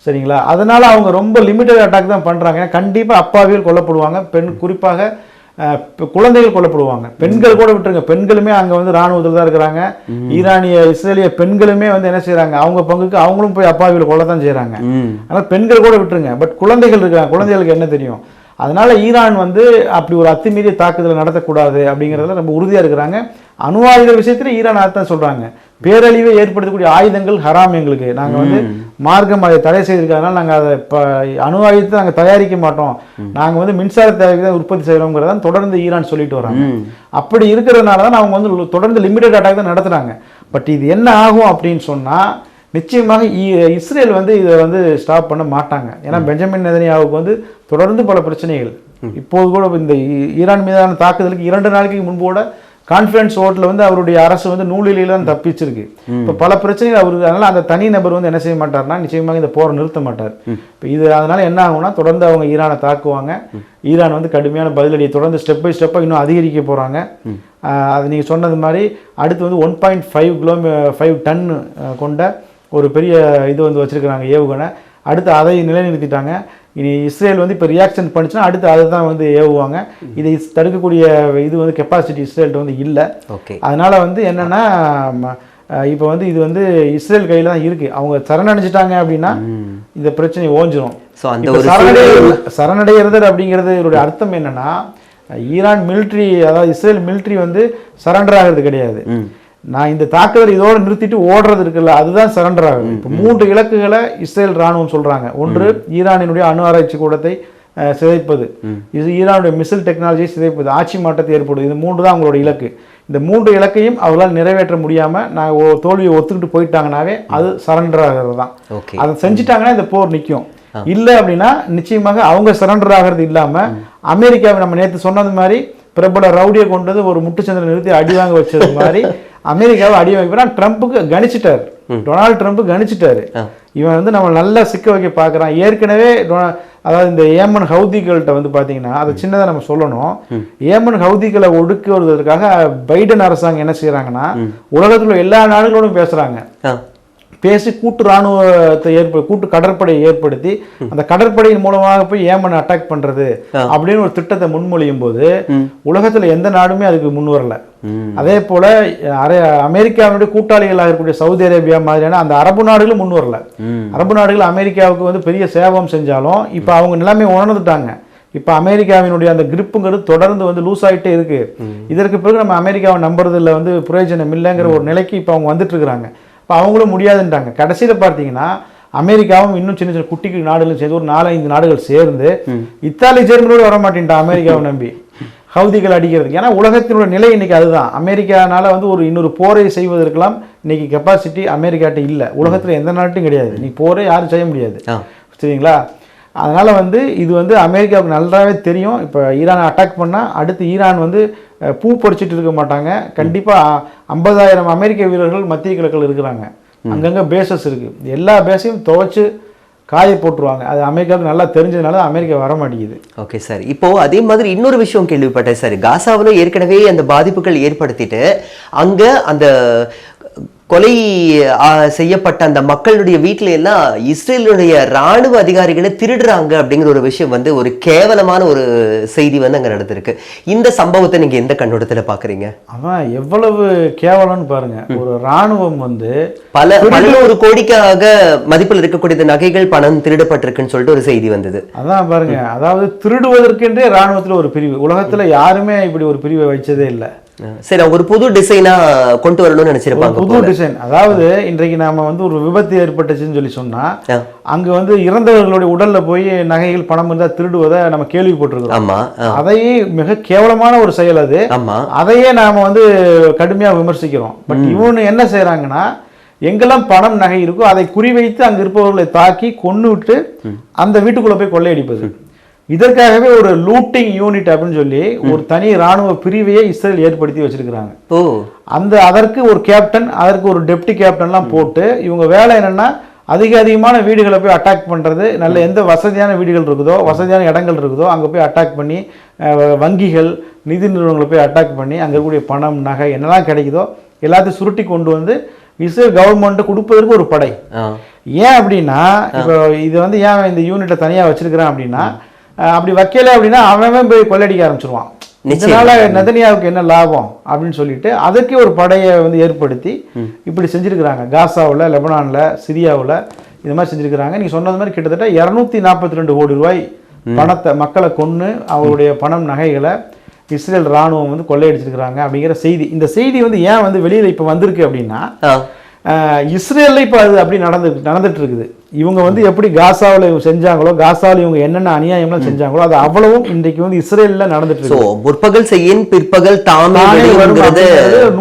சரிங்களா? அதனால அவங்க ரொம்ப லிமிட்டட் அட்டாக் தான் பண்றாங்க. கண்டிப்பா அப்பாவிகள் கொல்லப்படுவாங்க, குறிப்பாக குழந்தைகள் கொல்லப்படுவாங்க. பெண்கள் கூட விட்டுருங்க, பெண்களுமே அங்க வந்து ராணுவத்தில் தான் இருக்கிறாங்க. ஈரானிய இஸ்ரேலிய பெண்களுமே வந்து என்ன செய்யறாங்க, அவங்க பங்குக்கு அவங்களும் போய் அப்பாவிகள் கொல்லத்தான் செய்யறாங்க. அதனால பெண்கள் கூட விட்டுருங்க, பட் குழந்தைகள் இருக்காங்க, குழந்தைகளுக்கு என்ன தெரியும்? அதனால ஈரான் வந்து அப்படி ஒரு அத்துமீறிய தாக்குதலை நடத்தக்கூடாது அப்படிங்கிறதுல ரொம்ப உறுதியா இருக்கிறாங்க. அணு ஆயுத விஷயத்துல ஈரான் அதான் சொல்றாங்க, பேரழிவை ஏற்படுத்தக்கூடிய ஆயுதங்கள் ஹராம், எங்களுக்கு நாங்க வந்து மார்க்கம் அதை தடை செய்திருக்கிறதுனால நாங்க அதை அணு ஆயுதத்தை நாங்க தயாரிக்க மாட்டோம், நாங்க வந்து மின்சார தேவைக்கு தான் உற்பத்தி செய்யறோங்கிறதான் தொடர்ந்து ஈரான் சொல்லிட்டு வராங்க. அப்படி இருக்கிறதுனால தான் அவங்க வந்து தொடர்ந்து லிமிடெட் அட்டாக் தான் நடத்துறாங்க. பட் இது என்ன ஆகும் அப்படின்னு சொன்னா நிச்சயமாக இஸ்ரேல் வந்து இதை வந்து ஸ்டாப் பண்ண மாட்டாங்க. ஏன்னா பெஞ்சமின் நெதன்யாவுக்கு வந்து தொடர்ந்து பல பிரச்சனைகள். இப்போது கூட இந்த ஈரான் மீதான தாக்குதலுக்கு 2 நாளைக்கு முன்பு கூட கான்ஃபரன்ஸ் ஓட்டில் வந்து அவருடைய அரசு வந்து நூலிலையில் தான் தப்பிச்சிருக்கு. இப்போ பல பிரச்சனைகள் அவருக்கு. அதனால அந்த தனி நபர் வந்து என்ன செய்ய மாட்டார்னா நிச்சயமாக இந்த போரை நிறுத்த மாட்டார். இப்போ இது அதனால என்ன ஆகும்னா தொடர்ந்து அவங்க ஈரானை தாக்குவாங்க. ஈரான் வந்து கடுமையான பதிலடியை தொடர்ந்து ஸ்டெப் பை ஸ்டெப்பாக இன்னும் அதிகரிக்க போகிறாங்க. அது நீங்கள் சொன்னது மாதிரி அடுத்து வந்து 1.5 டன் கொண்ட ஒரு பெரிய இது வந்து வச்சிருக்கிறாங்க ஏவுகணை. அடுத்து அதை நிலைநிறுத்திட்டாங்க. இனி இஸ்ரேல் வந்து இப்போ ரியாக்ஷன் பண்ணிச்சுன்னா அடுத்து அதை தான் வந்து ஏவுவாங்க. இதை தடுக்கக்கூடிய இது வந்து கெப்பாசிட்டி இஸ்ரேல்கிட்ட வந்து இல்லை. அதனால வந்து என்னன்னா இப்போ வந்து இது வந்து இஸ்ரேல் கையில் தான் இருக்கு. அவங்க சரணடைஞ்சிட்டாங்க அப்படின்னா இந்த பிரச்சனை ஓஞ்சிரும். சரணடைகிறது அப்படிங்கிறது இதோடைய அர்த்தம் என்னன்னா ஈரான் மிலிட்ரி, அதாவது இஸ்ரேல் மிலிட்ரி வந்து சரண்டர் ஆகிறது கிடையாது. நான் இந்த தாக்குதல் இதோடு நிறுத்திட்டு ஓடுறது இருக்குல்ல, அதுதான் சரண்டர் ஆகுது. இப்போ 3 இலக்குகளை இஸ்ரேல் ராணுவம் சொல்றாங்க. ஒன்று ஈரானினுடைய அணு ஆராய்ச்சி கூடத்தை சிதைப்பது, இது ஈரானுடைய மிசைல் டெக்னாலஜியை சிதைப்பது, ஆட்சி மாற்றத்தை ஏற்படுது. இது 3 தான் அவங்களோட இலக்கு. இந்த 3 இலக்கையும் அவர்களால் நிறைவேற்ற முடியாம நான் தோல்வியை ஒத்துக்கிட்டு போயிட்டாங்கன்னாவே அது சரண்டர் ஆகிறது தான். அதை செஞ்சுட்டாங்கன்னா இந்த போர் நிற்கும். இல்லை அப்படின்னா நிச்சயமாக அவங்க சரண்டர் ஆகிறது இல்லாம அமெரிக்காவை நம்ம நேற்று சொன்னது மாதிரி பிரபல ரவுடியை கொண்டு வந்து ஒரு முட்டுச்சந்திரன் நிறுத்தி அடி வாங்க வச்சது மாதிரி அமெரிக்காவை அடி வாங்க ட்ரம்ப்புக்கு கணிச்சிட்டாரு. Donald Trump கணிச்சிட்டாரு. இவன் வந்து நம்ம நல்லா சிக்க வைக்க பார்க்குறான். ஏற்கனவே அதாவது இந்த ஏமன் ஹவுதிகள்கிட்ட வந்து பார்த்தீங்கன்னா அதை சின்னதாக நம்ம சொல்லணும். ஏமன் ஹவுதிகளை ஒடுக்குவதற்காக பைடன் அரசாங்கம் என்ன செய்யறாங்கன்னா உலகத்தில் உள்ள எல்லா நாடுகளோடும் பேசுறாங்க. பேசி கூட்டு இராணுவத்தை கூட்டு கடற்படையை ஏற்படுத்தி அந்த கடற்படையின் மூலமாக போய் ஏமன் அட்டாக் பண்றது அப்படின்னு ஒரு திட்டத்தை முன்மொழியும் போது உலகத்துல எந்த நாடுமே அதுக்கு முன் வரல. அதே போல அமெரிக்காவுடைய கூட்டாளிகளாக இருக்கக்கூடிய சவுதி அரேபியா மாதிரியான அந்த அரபு நாடுகளும் முன் வரல. அரபு நாடுகள் அமெரிக்காவுக்கு வந்து பெரிய சேவம் செஞ்சாலும் இப்ப அவங்க நிலைமை உணர்ந்துட்டாங்க. இப்ப அமெரிக்காவினுடைய அந்த கிரிப்புங்கிறது தொடர்ந்து வந்து லூஸ் ஆகிட்டே இருக்கு. இதற்கு பிறகு நம்ம அமெரிக்காவை நம்புறதுல வந்து பிரயோஜனம் இல்லைங்கிற ஒரு நிலைக்கு இப்ப அவங்க வந்துட்டு இருக்கிறாங்க. இப்போ அவங்களும் முடியாதுன்ட்டாங்க. கடைசியில் பார்த்தீங்கன்னா அமெரிக்காவும் இன்னும் சின்ன சின்ன குட்டி நாடுகளும் சேர்ந்து ஒரு 4-5 நாடுகள் சேர்ந்து இத்தாலி ஜெர்மனோடு வர மாட்டேன்ட்டான் அமெரிக்காவை நம்பி ஹவுதிகள் அடிக்கிறதுக்கு. ஏன்னா உலகத்தினுடைய நிலை இன்னைக்கு அதுதான். அமெரிக்கானால வந்து ஒரு இன்னொரு போரை செய்வதற்கெல்லாம் இன்னைக்கு கெப்பாசிட்டி அமெரிக்காட்ட இல்லை. உலகத்தில் எந்த நாட்டும் கிடையாது. நீ போரை யாரும் செய்ய முடியாது. சரிங்களா? அதனால வந்து இது வந்து அமெரிக்காவுக்கு நல்லாவே தெரியும். இப்போ ஈரானை அட்டாக் பண்ணால் அடுத்து ஈரான் வந்து பூ பறிச்சுட்டு இருக்க மாட்டாங்க. கண்டிப்பாக 50,000 அமெரிக்க வீரர்கள் மத்திய கிழக்கில் இருக்கிறாங்க. அங்கங்கே பேசஸ் இருக்குது. எல்லா பேஸையும் துவைச்சு காய போட்டுருவாங்க. அது அமெரிக்காவுக்கு நல்லா தெரிஞ்சதுனால அமெரிக்கா வர மாட்டேங்குது. Okay sir. இப்போ அதே மாதிரி இன்னொரு விஷயம் கேள்விப்பட்டேன் சார். காசாவில் ஏற்கனவே அந்த பாதிப்புகள் ஏற்படுத்திட்டு அங்கே அந்த கொலை செய்யப்பட்ட அந்த மக்களுடைய வீட்டில எல்லாம் இஸ்ரேலுடைய ராணுவ அதிகாரிகளை திருடுறாங்க அப்படிங்கிற ஒரு விஷயம் வந்து ஒரு கேவலமான ஒரு செய்தி வந்து அங்க நடந்திருக்கு. இந்த சம்பவத்தை நீங்க எந்த கண்ணோட்டத்துல பாக்குறீங்க? அவன் எவ்வளவு கேவலம்னு பாருங்க. ஒரு ராணுவம் வந்து பல ஒரு கோடிக்காக மதிப்பில் இருக்கக்கூடிய நகைகள் பணம் திருடப்பட்டிருக்குன்னு சொல்லிட்டு ஒரு செய்தி வந்தது. அதான் பாருங்க. அதாவது திருடுவதற்கென்றே ராணுவத்துல ஒரு பிரிவு. உலகத்துல யாருமே இப்படி ஒரு பிரிவை வச்சதே இல்லை. சரி, அவங்க ஒரு புது டிசைனா கொண்டு வரணும்னு நினைச்சிருப்பாங்க. புது டிசைன். அதாவது இன்றைக்கு நாம வந்து ஒரு விபத்து ஏற்பட்டுச்சுன்னு சொல்லி சொன்னா அங்க வந்து இறந்தவர்களுடைய உடல்ல போய் நகைகள் பணம் இருந்தா திருடுவதை நம்ம கேள்விப்பட்டிருக்கோம். அதையே மிக கேவலமான ஒரு செயல் அது. அதையே நாம வந்து கடுமையா விமர்சிக்கிறோம். பட் இவனு என்ன செய்யறாங்கன்னா எங்கெல்லாம் பணம் நகை இருக்கோ அதை குறிவைத்து அங்க இருப்பவர்களை தாக்கி கொன்னு விட்டு அந்த வீட்டுக்குள்ள போய் கொள்ளையடிப்பது. இதற்காகவே ஒரு லூட்டிங் யூனிட் அப்படின்னு சொல்லி ஒரு தனி ராணுவ பிரிவையே இஸ்ரேல் ஏற்படுத்தி வச்சிருக்கிறாங்க. அதற்கு ஒரு கேப்டன், அதற்கு ஒரு டெப்டி கேப்டன்லாம் போட்டு இவங்க வேலை என்னன்னா அதிகமான வீடுகளை போய் அட்டாக் பண்றது. நல்ல எந்த வசதியான வீடுகள் இருக்குதோ, வசதியான இடங்கள் இருக்குதோ அங்கே போய் அட்டாக் பண்ணி வங்கிகள், நிதி நிறுவனங்களை போய் அட்டாக் பண்ணி அங்கே இருக்கக்கூடிய பணம் நகை என்னெல்லாம் கிடைக்குதோ எல்லாத்தையும் சுருட்டி கொண்டு வந்து இஸ்ரேல் கவர்மெண்ட் கொடுப்பதற்கு ஒரு படை. ஏன் அப்படின்னா இப்போ இது வந்து ஏன் இந்த யூனிட்டை தனியாக வச்சிருக்கிறான் அப்படின்னா அப்படி வைக்கல அப்படின்னா அவன் போய் கொள்ளடிக்க ஆரம்பிச்சிருவான். இதனால நெதன்யாவுக்கு என்ன லாபம் அப்படின்னு சொல்லிட்டு அதற்கே ஒரு படையை வந்து ஏற்படுத்தி இப்படி செஞ்சிருக்கிறாங்க. காசாவில், லெபனான்ல, சிரியாவில் இந்த மாதிரி செஞ்சிருக்கிறாங்க. நீங்க சொன்னது மாதிரி கிட்டத்தட்ட 242 கோடி ரூபாய் பணத்தை மக்களை கொன்று அவருடைய பணம் நகைகளை இஸ்ரேல் ராணுவம் வந்து கொள்ளையடிச்சிருக்கிறாங்க அப்படிங்கிற செய்தி. இந்த செய்தி வந்து ஏன் வந்து வெளியில இப்ப வந்திருக்கு அப்படின்னா இஸ்ரேல்ல இப்ப அது அப்படி நடந்துட்டு இருக்குது. இவங்க வந்து எப்படி காசாவில் செஞ்சாங்களோ, காசாவில் இவங்க என்னென்ன அநியாயம்லாம் செஞ்சாங்களோ அது அவ்வளவும் இன்றைக்கு வந்து இஸ்ரேல்ல நடந்துட்டு இருக்கு. முற்பகல் செய்யின் பிற்பகல் தாமே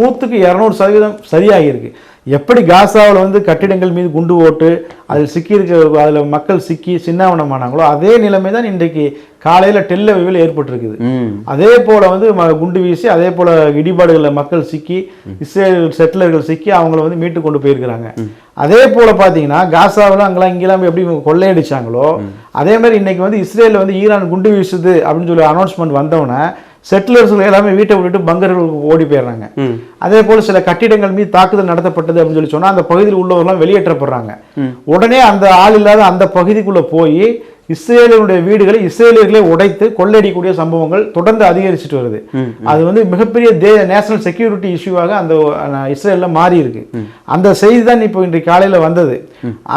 100க்கு 200% சரியாகி இருக்கு. எப்படி காசாவில் வந்து கட்டிடங்கள் மீது குண்டு போட்டு அதில் சிக்கி இருக்க அதில் மக்கள் சிக்கி சின்னாவனமானாங்களோ அதே நிலைமை தான் இன்றைக்கு காலையில் டெல் அவிவில் ஏற்பட்டிருக்குது. அதே போல வந்து குண்டு வீசி அதே போல இடிபாடுகளில் மக்கள் சிக்கி இஸ்ரேல் செட்டிலர்கள் சிக்கி அவங்கள வந்து மீட்டு கொண்டு போயிருக்கிறாங்க. அதே போல பார்த்தீங்கன்னா காசாவில் அங்கெல்லாம் இங்கெல்லாம் எப்படி கொள்ளையடிச்சாங்களோ அதே மாதிரி இன்னைக்கு வந்து இஸ்ரேலில் வந்து ஈரான் குண்டு வீசுது அப்படின்னு சொல்லி அனௌன்ஸ்மெண்ட் வந்தவொடனே செட்டிலர்ஸ்கள் எல்லாமே வீட்டை விட்டுட்டு பங்கர்களுக்கு ஓடி போயிடுறாங்க. அதே போல சில கட்டிடங்கள் மீது தாக்குதல் நடத்தப்பட்டது அப்படின்னு சொல்லி சொன்னா அந்த பகுதியில் உள்ளவர்கள்லாம் வெளியேற்றப்படுறாங்க. உடனே அந்த ஆள் இல்லாத அந்த பகுதிக்குள்ள போய் இஸ்ரேலினுடைய வீடுகளை இஸ்ரேலியர்களே உடைத்து கொள்ளையடிக்கக்கூடிய சம்பவங்கள் தொடர்ந்து அதிகரிச்சுட்டு வருது. அது வந்து மிகப்பெரிய நேஷனல் செக்யூரிட்டி இஷ்யூவாக அந்த இஸ்ரேல்ல மாறி இருக்கு. அந்த செய்தி தான் இப்போ இன்றைக்கு காலையில வந்தது.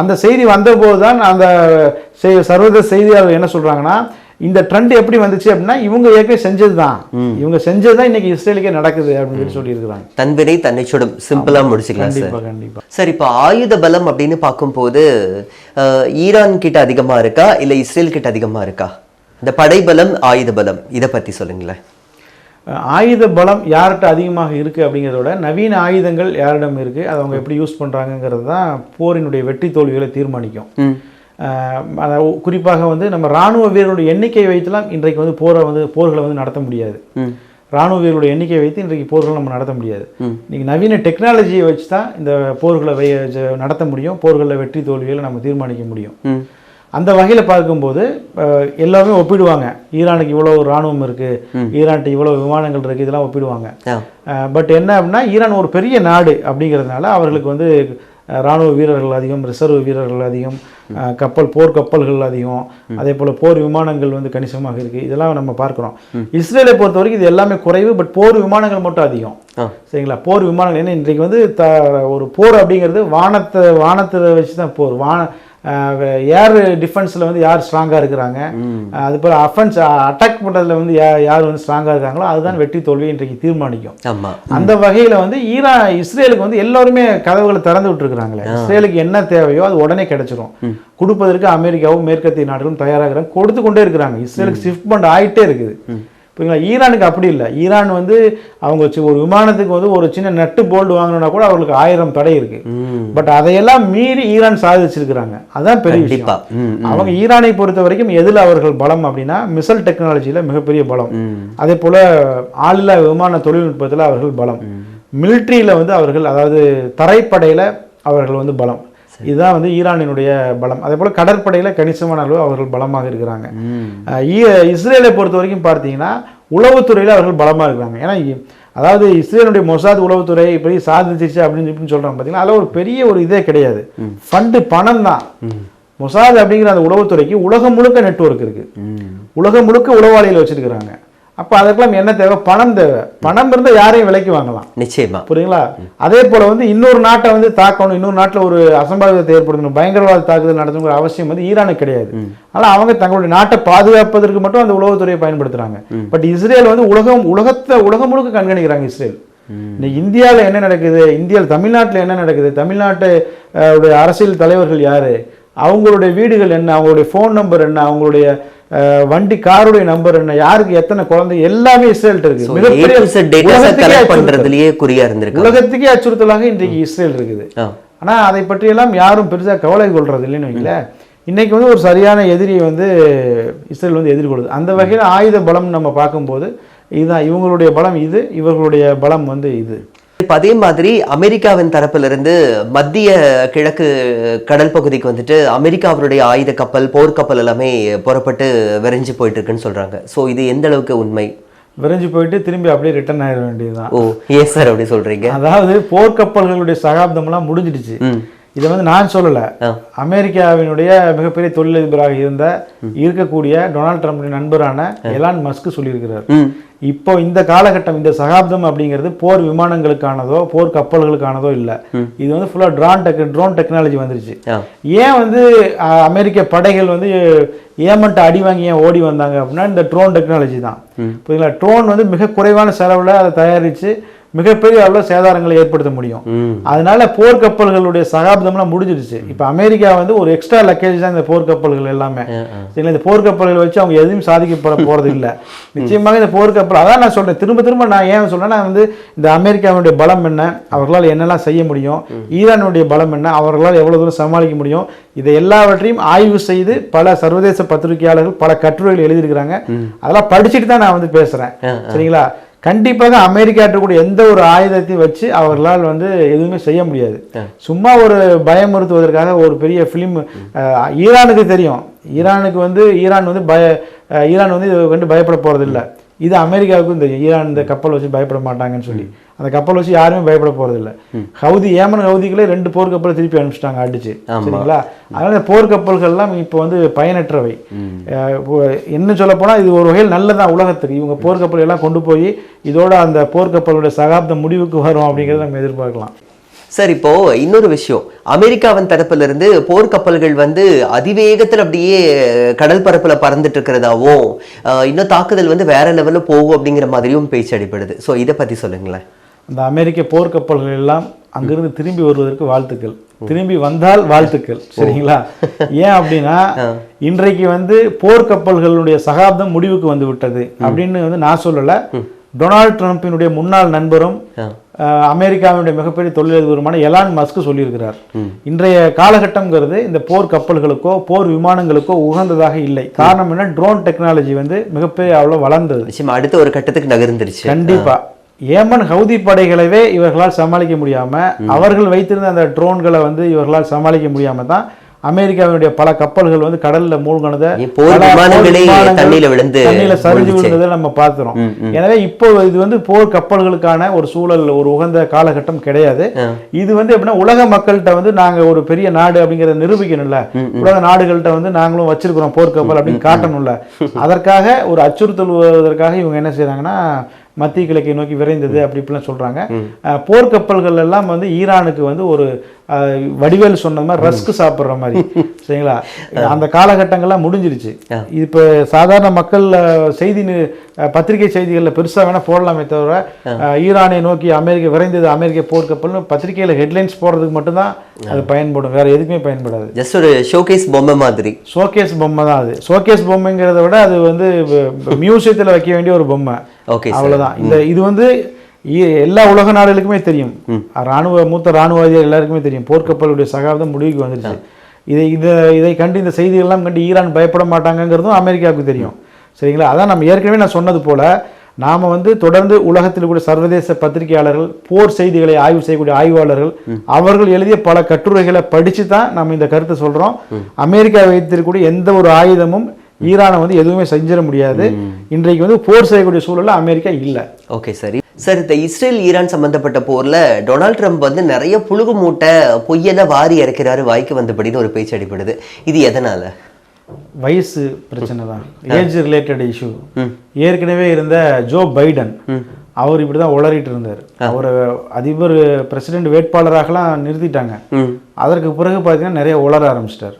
அந்த செய்தி வந்த போதுதான் அந்த சர்வதேச செய்தியாளர் என்ன சொல்றாங்கன்னா இந்த ட்ரெண்ட் எப்படி வந்துச்சு அப்படின்னா இவங்க ஏற்கனவே செஞ்சதுதான், இவங்க செஞ்சதுதான் இன்னைக்கு இஸ்ரேலுக்கே நடக்குது அப்படின்னு சொல்லி இருக்காங்க. தன்வினை தன்னை சுடும், சிம்பிளா முடிச்சுக்கலாம். கண்டிப்பா சார், இப்போ ஆயுத பலம் அப்படின்னு பார்க்கும்போது ஈரான் கிட்ட அதிகமா இருக்கா இல்ல இஸ்ரேல் கிட்ட அதிகமா இருக்கா? இந்த படைபலம், ஆயுத பலம், இதை பத்தி சொல்லுங்களேன். ஆயுத பலம் யார்கிட்ட அதிகமாக இருக்கு அப்படிங்கிறத விட நவீன ஆயுதங்கள் யாரிடம் இருக்கு, அதை அவங்க எப்படி யூஸ் பண்றாங்கிறது தான் போரினுடைய வெற்றி தோல்விகளை தீர்மானிக்கும். குறிப்பாக வந்து நம்ம இராணுவ வீரர்களுடைய எண்ணிக்கை வைத்துலாம் இன்றைக்கு வந்து போர்களை வந்து நடத்த முடியாது. ராணுவ வீரர்களுடைய எண்ணிக்கையை வைத்து இன்றைக்கு போர்கள் நம்ம நடத்த முடியாது. இன்னைக்கு நவீன டெக்னாலஜியை வச்சு தான் இந்த போர்களை நடத்த முடியும், போர்களில் வெற்றி தோல்விகளை நம்ம தீர்மானிக்க முடியும். அந்த வகையில் பார்க்கும்போது எல்லாருமே ஒப்பிடுவாங்க, ஈரானுக்கு இவ்வளோ இராணுவம் இருக்குது, ஈரான்ட்டு இவ்வளோ விமானங்கள் இருக்குது, இதெல்லாம் ஒப்பிடுவாங்க. பட் என்ன அப்படின்னா, ஈரான் ஒரு பெரிய நாடு அப்படிங்கிறதுனால அவர்களுக்கு வந்து இராணுவ வீரர்கள் அதிகம், ரிசர்வ் வீரர்கள் அதிகம், போர் கப்பல்கள் அதிகம், அதே போல் போர் விமானங்கள் வந்து கணிசமாக இருக்குது. இதெல்லாம் நம்ம பார்க்குறோம். இஸ்ரேலை பொறுத்த வரைக்கும் இது எல்லாமே குறைவு, பட் போர் விமானங்கள் மட்டும் அதிகம். சரிங்களா? போர் விமானங்கள் என்ன இன்றைக்கு வந்து ஒரு போர் அப்படிங்கிறது வானத்தை வச்சு தான் போர். ஏர் டிஃபென்ஸில் வந்து யார் ஸ்ட்ராங்காக இருக்கிறாங்க, அது போல் அட்டாக் பண்ணுறதுல வந்து யார் வந்து ஸ்ட்ராங்காக இருக்காங்களோ அதுதான் வெற்றி தோல்வி இன்றைக்கு தீர்மானிக்கும். அந்த வகையில் வந்து இஸ்ரேலுக்கு வந்து எல்லாருமே கதவுகளை திறந்து விட்டுருக்குறாங்களே. இஸ்ரேலுக்கு என்ன தேவையோ அது உடனே கிடைச்சிரும். கொடுப்பதற்கு அமெரிக்காவும் மேற்கத்திய நாடுகளும் தயாராகிறாங்க, கொடுத்து கொண்டே இருக்கிறாங்க. இஸ்ரேலுக்கு ஷிஃப்ட் பண்ண ஆகிட்டே இருக்குது. புரியுங்களா? ஈரானுக்கு அப்படி இல்லை. ஈரான் வந்து அவங்க ஒரு விமானத்துக்கு வந்து ஒரு சின்ன நட்டு போல்டு வாங்கணும்னா கூட அவங்களுக்கு 1000 தடை இருக்கு. பட் அதையெல்லாம் மீறி ஈரான் சாதிச்சிருக்கிறாங்க. அதான் பெரிய விஷயம். அவங்க ஈரானை பொறுத்த வரைக்கும் எதில் அவர்கள் பலம் அப்படின்னா, மிசைல் டெக்னாலஜியில் மிகப்பெரிய பலம், அதே போல ஆளில்லா விமான தொழில்நுட்பத்தில் அவர்கள் பலம், மிலிட்ரியில் வந்து அவர்கள், அதாவது தரைப்படையில் அவர்கள் வந்து பலம். இதுதான் வந்து ஈரானினுடைய பலம். அதே போல் கடற்படையில் கணிசமான அளவு அவர்கள் பலமாக இருக்கிறாங்க. இஸ்ரேலை பொறுத்த வரைக்கும் பார்த்தீங்கன்னா உளவுத்துறையில் அவர்கள் பலமாக இருக்கிறாங்க. ஏன்னா அதாவது இஸ்ரேலுடைய மொசாத் உளவுத்துறை இப்படி சாதிச்சிருச்சு அப்படின்னு சொல்கிறாங்க பார்த்தீங்கன்னா, அதில் ஒரு பெரிய ஒரு இதே கிடையாது. ஃபண்டு பணம் தான். மொசாத் அப்படிங்கிற அந்த உளவுத்துறைக்கு உலகம் முழுக்க நெட்வொர்க் இருக்குது, உலகம் முழுக்க உளவாளியில் வச்சிருக்கிறாங்க. அப்போ அதற்கெல்லாம் என்ன தேவை? பணம் தேவை. பணம் இருந்தால் யாரையும் விலைக்கு வாங்கலாம். நிச்சயமா. புரியுங்களா? அதே போல வந்து இன்னொரு நாட்டை வந்து தாக்கணும், இன்னொரு நாட்டில் ஒரு அசம்பாவிதத்தை ஏற்படுத்தணும், பயங்கரவாத தாக்குதல் நடத்தணுங்கிற அவசியம் வந்து ஈரானுக்கு கிடையாது. ஆனால் அவங்க தங்களுடைய நாட்டை பாதுகாப்பதற்கு மட்டும் அந்த உளவுத்துறையை பயன்படுத்துறாங்க. பட் இஸ்ரேல் வந்து உலகம் முழுக்க கண்காணிக்கிறாங்க. இஸ்ரேல் இன்னைக்கு இந்தியாவில் என்ன நடக்குது, இந்தியாவில் தமிழ்நாட்டில் என்ன நடக்குது, தமிழ்நாட்டு அரசியல் தலைவர்கள் யாரு, அவங்களுடைய வீடுகள் என்ன, அவங்களுடைய ஃபோன் நம்பர் என்ன, அவங்களுடைய வண்டி காருடைய நம்பர் என்ன, யாருக்கு எத்தனை குழந்தை, எல்லாமே இஸ்ரேல் இருக்கு. உலகத்துக்கே அச்சுறுத்தலாக இன்றைக்கு இஸ்ரேல் இருக்குது. ஆனா அதை பற்றியெல்லாம் யாரும் பெருசா கவலை கொள்றது இல்லைன்னு வைக்கல. இன்னைக்கு வந்து ஒரு சரியான எதிரியை வந்து இஸ்ரேல் வந்து எதிர்கொள்ளுது. அந்த வகையில் ஆயுத பலம் நம்ம பார்க்கும்போது இதுதான் இவங்களுடைய பலம், இது இவர்களுடைய பலம் வந்து இது. அதே மாதிரி அமெரிக்காவின் தரப்பிலிருந்து மத்திய கிழக்கு கடல் பகுதிக்கு வந்துட்டு அமெரிக்காவுடைய ஆயுத கப்பல், போர்க்கப்பல் எல்லாமே புறப்பட்டு விரைஞ்சு போயிட்டு இருக்குன்னு சொல்றாங்க. ஸோ இது எந்த அளவுக்கு உண்மை? விரைஞ்சு போயிட்டு திரும்பி அப்படியே ரிட்டர்ன் ஆயிட வேண்டியதுதான். ஓ ஏன் சார் அப்படி சொல்றீங்க? அதாவது போர்க்கப்பல்களுடைய சகாப்தம் எல்லாம் முடிஞ்சிடுச்சு. இதை வந்து நான் சொல்லலை, அமெரிக்காவினுடைய மிகப்பெரிய தொழிலதிபராக இருக்கக்கூடிய டொனால்ட் ட்ரம்ப் நண்பரான எலான் மஸ்க் சொல்லியிருக்கிறார். இப்போ இந்த காலகட்டம், இந்த சகாப்தம் அப்படிங்கிறது போர் விமானங்களுக்கானதோ போர் கப்பல்களுக்கானதோ இல்லை. இது வந்து ஃபுல்லாக ட்ரோன் டெக்னாலஜி வந்துருச்சு. ஏன் வந்து அமெரிக்க படைகள் வந்து ஏமன்ட்டு அடி வாங்கி ஏன் ஓடி வந்தாங்க அப்படின்னா இந்த ட்ரோன் டெக்னாலஜி தான். புரியுங்களா? ட்ரோன் வந்து மிக குறைவான செலவில் அதை தயாரித்து மிகப்பெரிய அளவில் சேதாரங்களை ஏற்படுத்த முடியும். அதனால போர்க்கப்பல்களுடைய சகாப்தம்லாம் முடிஞ்சிடுச்சு. இப்போ அமெரிக்கா வந்து ஒரு எக்ஸ்ட்ரா லக்கேஜ் தான் இந்த போர்க்கப்பல்கள் எல்லாமே. இந்த போர்க்கப்பல்களை வச்சு அவங்க எதுவும் சாதிக்கப்பட போறது இல்லை. நிச்சயமாக இந்த போர்க்கப்பல், அதான் நான் சொல்றேன், திரும்ப நான் ஏன் சொல்றேன்னா, நான் வந்து இந்த அமெரிக்காவுடைய பலம் என்ன, அவர்களால் என்னெல்லாம் செய்ய முடியும், ஈரானுடைய பலம் என்ன, அவர்களால் எவ்வளவு தூரம் சமாளிக்க முடியும், இதை எல்லாவற்றையும் ஆய்வு செய்து பல சர்வதேச பத்திரிகையாளர்கள் பல கட்டுரைகள் எழுதியிருக்கிறாங்க. அதெல்லாம் படிச்சுட்டு தான் நான் வந்து பேசுறேன். சரிங்களா? கண்டிப்பாக அமெரிக்காட்ட கூட எந்த ஒரு ஆயுதத்தையும் வச்சு அவர்களால் வந்து எதுவுமே செய்ய முடியாது. சும்மா ஒரு பயமுறுத்துவதற்காக ஒரு பெரிய ஃபிலிம் ஈரானுக்கு தெரியும். ஈரான் வந்து இது கண்டு பயப்பட போறது இல்லை. இது அமெரிக்காவுக்கும் தெரியும், ஈரான் இந்த கப்பல் வச்சு பயப்பட மாட்டாங்கன்னு சொல்லி. அந்த கப்பல் வச்சு யாருமே பயப்பட போறது இல்லை. ஏமன் ஹவுதிகளே 2 போர்க்கப்பலை திருப்பி அனுப்பிச்சிட்டாங்க அடிச்சு. சரிங்களா? அதனால இந்த போர்க்கப்பல்கள்லாம் இப்போ வந்து பயனற்றவை. என்ன சொல்ல போனா இது ஒரு வகையில் நல்லதான் உலகத்துக்கு. இவங்க போர்க்கப்பல் எல்லாம் கொண்டு போய் இதோட அந்த போர்க்கப்பலுடைய சகாப்தம் முடிவுக்கு வரும் அப்படிங்கிறத நம்ம எதிர்பார்க்கலாம். சார், இப்போ இன்னொரு விஷயம், அமெரிக்காவின் தரப்புல இருந்து போர்க்கப்பல்கள் வந்து அதிவேகத்தில் அப்படியே கடல் பரப்புல பறந்துட்டு இருக்கிறதாவும், இன்னும் தாக்குதல் வந்து வேற லெவல்ல போகும் அப்படிங்கிற மாதிரியும் பேச்சு அடிப்படுது. ஸோ இதை பத்தி சொல்லுங்களேன். அந்த அமெரிக்க போர்க்கப்பல்கள் எல்லாம் அங்கிருந்து திரும்பி வருவதற்கு வாழ்த்துக்கள், திரும்பி வந்தால் வாழ்த்துக்கள். சரிங்களா? ஏன் அப்படின்னா இன்றைக்கு வந்து போர்க்கப்பல்களுடைய சகாப்தம் முடிவுக்கு வந்து விட்டது அப்படின்னு வந்து நான் சொல்லலை. டொனால்ட் ட்ரம்பினுடைய முன்னாள் நண்பரும் அமெரிக்காவினுடைய மிகப்பெரிய தொழிலதிபருமான எலான் மஸ்க் சொல்லியிருக்கிறார். இன்றைய காலகட்டம்ங்கிறது இந்த போர் கப்பல்களுக்கோ போர் விமானங்களுக்கோ உகந்ததாக இல்லை. காரணம் என்ன, ட்ரோன் டெக்னாலஜி வந்து மிகப்பெரிய அவ்வளோ வளர்ந்தது. அடுத்த ஒரு கட்டத்துக்கு நகர்ந்துருச்சு. கண்டிப்பா ஏமன் ஹவுதி படைகளவே இவர்களால் சமாளிக்க முடியாம, அவர்கள் வைத்திருந்த அந்த ட்ரோன்களை வந்து இவர்களால் சமாளிக்க முடியாம தான் அமெரிக்காவினுடைய பல கப்பல்கள் வந்து கடல்ல மூழ்கினதை, தண்ணியில சரிஞ்சு விழுந்ததை நம்ம பார்க்கிறோம். எனவே இப்போ இது வந்து போர் கப்பல்களுக்கான ஒரு சூழல், ஒரு உகந்த காலகட்டம் கிடையாது. இது வந்து எப்படின்னா, உலக மக்கள்கிட்ட வந்து நாங்க ஒரு பெரிய நாடு அப்படிங்கறத நிரூபிக்கணும்ல, உலக நாடுகள்கிட்ட வந்து நாங்களும் வச்சிருக்கிறோம் போர் கப்பல் அப்படின்னு காட்டணும்ல. அதற்காக ஒரு அச்சுறுத்தல் வருவதற்காக இவங்க என்ன செய்யறாங்கன்னா, மத்திய கிழக்கை நோக்கி விரைந்தது அப்படி இப்படிலாம் சொல்றாங்க. போர்க்கப்பல்கள் எல்லாம் வந்து ஈரானுக்கு வந்து ஒரு வடிவேல் சொன்ன மாதிரி ரஸ்க் சாப்பிட்ற மாதிரி, சரிங்களா? அந்த காலகட்டங்கள்லாம் முடிஞ்சிருச்சு. இப்போ சாதாரண மக்கள் செய்தி பத்திரிகை செய்திகளில் பெருசாக வேணால் போடலாமே தவிர, ஈரானை நோக்கி அமெரிக்கா விரைந்தது, அமெரிக்க போர்க்கப்பல்னு பத்திரிகையில் ஹெட்லைன்ஸ் போடுறதுக்கு மட்டும்தான் அது பயன்படும், வேற எதுக்குமே பயன்படாது. ஜஸ்ட் ஒரு ஷோகேஸ் பொம்மை மாதிரி. ஷோகேஸ் பொம்மை தான் அது. ஷோகேஸ் பொம்மைங்கிறத விட அது வந்து மியூசியத்தில் வைக்க வேண்டிய ஒரு பொம்மை, அவ்வளோதான். இது வந்து எல்லா உலக நாடுகளுக்குமே தெரியும், மூத்த ராணுவவாதிகள் எல்லாருக்குமே தெரியும், போர்க்கப்பலுடைய சகாப்தம் முடிவுக்கு வந்துருச்சு. இதை கண்டு, இந்த செய்திகள்லாம் கண்டு ஈரான் பயப்பட மாட்டாங்கிறதும் அமெரிக்காவுக்கு தெரியும், சரிங்களா? அதான் நம்ம ஏற்கனவே நான் சொன்னது போல, நாம் வந்து தொடர்ந்து உலகத்தில் கூட சர்வதேச பத்திரிகையாளர்கள், போர் செய்திகளை ஆய்வு செய்யக்கூடிய ஆய்வாளர்கள், அவர்கள் எழுதிய பல கட்டுரைகளை படித்து தான் நம்ம இந்த கருத்தை சொல்கிறோம். அமெரிக்கா வைத்திருக்கக்கூடிய எந்த ஒரு ஆயுதமும் ஈரானை வந்து எதுவுமே செஞ்சிட முடியாது. இன்றைக்கு வந்து போர் செய்யக்கூடிய சூழல்ல அமெரிக்கா இல்லை. ஓகே, சரி சார். இந்த இஸ்ரேல் ஈரான் சம்பந்தப்பட்ட போர்ல டொனால்ட் ட்ரம்ப் வந்து நிறைய புழுகு மூட்டை பொய்யெல்லாம் வாரி இறக்கிறாரு, வாய்க்கு வந்தபடின்னு ஒரு பேச்சு அடிப்படுது. இது எதனால? வயசு பிரச்சனை தான், ஏஜ் ரிலேட்டட் இஷ்யூ. ஏற்கனவே இருந்த ஜோ பைடன் அவர் இப்படிதான் உளறிட்டு இருந்தார். அவரை அதிபர் பிரசிடென்ட் வேட்பாளராகலாம் நிறுத்திட்டாங்க. அதற்கு பிறகு பார்த்தீங்கன்னா நிறைய உளர ஆரம்பிச்சிட்டார்.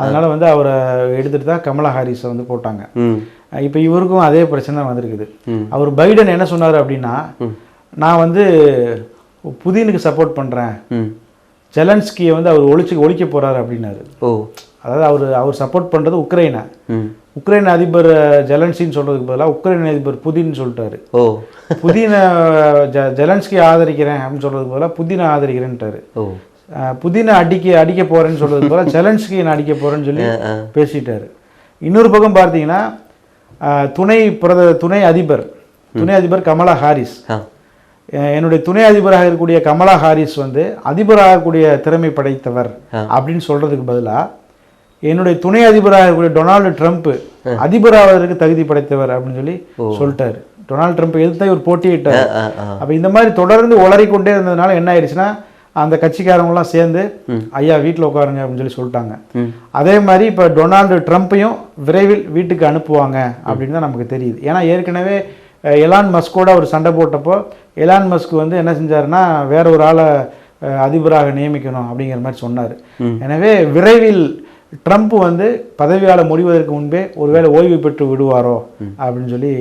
அதனால வந்து அவரை எடுத்துட்டு தான் கமலா ஹாரிஸை வந்து போட்டாங்க. இப்போ இவருக்கும் அதே பிரச்சனை தான் வந்திருக்குது. அவர் பைடன் என்ன சொன்னார் அப்படின்னா, நான் வந்து புதினுக்கு சப்போர்ட் பண்றேன், ஜெலன்ஸ்கியை வந்து அவர் ஒழிக்க போறாரு அப்படின்னாரு. அதாவது அவர் சப்போர்ட் பண்றது உக்ரைனை. உக்ரைன் அதிபர் ஜெலன்ஸ்கின்னு சொல்றதுக்கு பதிலாக உக்ரைன் அதிபர் புதின்னு சொல்லிட்டாரு. புதினை ஜெலன்ஸ்கி ஆதரிக்கிறேன் அப்படின்னு சொல்றதுக்கு பதிலாக புதினை ஆதரிக்கிறேன்ட்டாரு. புதினை அடிக்க போறேன்னு சொல்றதுக்கு பதிலாக ஜெலன்ஸ்கி நான் அடிக்க போறேன்னு சொல்லி பேசிட்டாரு. இன்னொரு பக்கம் பார்த்தீங்கன்னா, துணை அதிபர் கமலா ஹாரிஸ், என்னுடைய துணை அதிபராக இருக்கக்கூடிய கமலா ஹாரிஸ் வந்து அதிபராகக்கூடிய திறமை படைத்தவர் அப்படின்னு சொல்றதுக்கு பதிலாக, என்னுடைய துணை அதிபராக இருக்கக்கூடிய டொனால்டு ட்ரம்ப் அதிபராவதற்கு தகுதி படைத்தவர் அப்படின்னு சொல்லி சொல்லிட்டாரு. டொனால்டு ட்ரம்ப் எதிர்த்து ஒரு போட்டியிட்டார். அப்ப இந்த மாதிரி தொடர்ந்து உளறிக்கொண்டே இருந்ததுனால என்ன ஆயிடுச்சுன்னா, அந்த கட்சிக்காரங்களாம் சேர்ந்து ஐயா வீட்டில் உட்காருங்க அப்படின்னு சொல்லி சொல்லிட்டாங்க. அதே மாதிரி இப்போ டொனால்டு ட்ரம்ப்பையும் விரைவில் வீட்டுக்கு அனுப்புவாங்க அப்படின்னு தான் நமக்கு தெரியுது. ஏன்னா ஏற்கனவே எலான் மஸ்கோட அவர் சண்டை போட்டப்போ எலான் மஸ்க் வந்து என்ன செஞ்சாருன்னா, வேற ஒரு ஆளை அதிபராக நியமிக்கணும் அப்படிங்கிற மாதிரி சொன்னார். எனவே விரைவில் ட்ரம்ப் வந்து பதவியால முடிவதற்கு முன்பே ஒருவேளை ஓய்வு பெற்று விடுவாரோ அப்படின்னு சொல்லி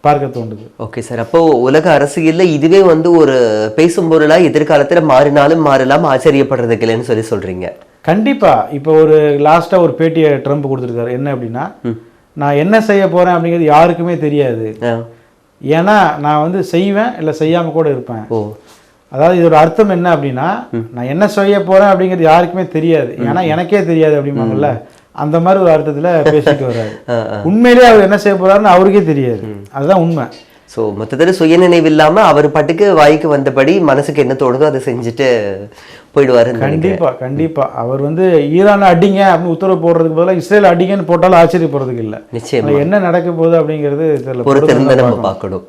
பார்க்க தோன்றுது. ஓகே சார், அப்போ உலக அரசியல்ல இதுவே வந்து ஒரு பேசும் பொருளா எதிர்காலத்துல மாறினாலும் மாறலாம், ஆச்சரியப்படுறதுக்கு இல்லைன்னு சொல்றீங்க. கண்டிப்பா. இப்போ ஒரு லாஸ்டா ஒரு பேட்டியை ட்ரம்ப் கொடுத்துருக்காரு. என்ன அப்படின்னா, நான் என்ன செய்ய போறேன் அப்படிங்கிறது யாருக்குமே தெரியாது, ஏன்னா நான் வந்து செய்வேன் இல்லை செய்யாம கூட இருப்பேன். அதாவது இதோட அர்த்தம் என்ன அப்படின்னா, நான் என்ன செய்ய போறேன் அப்படிங்கிறது யாருக்குமே தெரியாது, ஏன்னா எனக்கே தெரியாது அப்படிம்பாங்கல்ல, அந்த மாதிரி ஒரு அர்த்தத்துல பேசிட்டு வர்றாரு. உண்மையிலேயே அவர் என்ன செய்ய போறாருன்னு அவருக்கே தெரியாது, அதுதான் உண்மை. ஸோ மொத்தத்தில் சுயநினைவு இல்லாமல் அவர் பாட்டுக்கு வாய்க்கு வந்தபடி மனசுக்கு என்ன தோணுதோ அதை செஞ்சுட்டு போயிடுவாரு. கண்டிப்பா அவர் வந்து ஈரானை அடிங்க அப்படின்னு உத்தரவு போடுறதுக்கு பதிலாக இஸ்ரேல் அடிங்கன்னு போட்டாலும் ஆச்சரியப்படுறதுக்கு இல்லை. நிச்சயம் என்ன நடக்க போகுது அப்படிங்கிறது பொறுத்திருந்து நம்ம பார்க்கணும்.